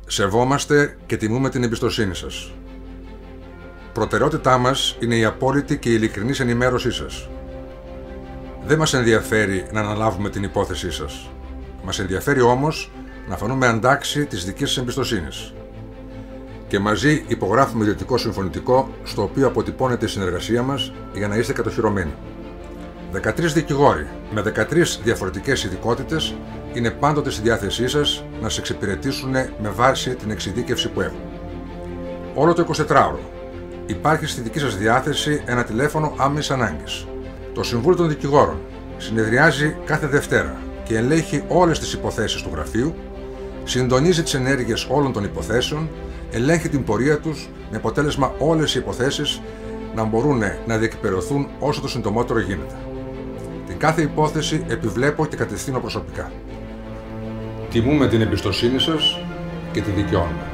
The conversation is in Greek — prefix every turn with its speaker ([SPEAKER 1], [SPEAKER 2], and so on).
[SPEAKER 1] Σεβόμαστε και τιμούμε την εμπιστοσύνη σας. Προτεραιότητά μας είναι η απόλυτη και ειλικρινής ενημέρωσή σας. Δεν μας ενδιαφέρει να αναλάβουμε την υπόθεσή σας. Μας ενδιαφέρει όμως να φανούμε αντάξιοι της δικής σας εμπιστοσύνης. Και μαζί υπογράφουμε ιδιωτικό συμφωνητικό, στο οποίο αποτυπώνεται η συνεργασία μας για να είστε κατοχυρωμένοι. 13 δικηγόροι με 13 διαφορετικές ειδικότητες είναι πάντοτε στη διάθεσή σας να σε εξυπηρετήσουν με βάση την εξειδίκευση που έχουν. Όλο το 24ωρο υπάρχει στη δική σας διάθεση ένα τηλέφωνο άμεσης ανάγκης. Το Συμβούλιο των Δικηγόρων συνεδριάζει κάθε Δευτέρα και ελέγχει όλες τις υποθέσεις του γραφείου, συντονίζει τις ενέργειες όλων των υποθέσεων, ελέγχει την πορεία τους με αποτέλεσμα όλες οι υποθέσεις να μπορούν να διεκπεραιωθούν όσο το συντομότερο γίνεται. Την κάθε υπόθεση επιβλέπω και κατευθύνω προσωπικά. Τιμούμε την εμπιστοσύνη σας και τη δικαιώνουμε.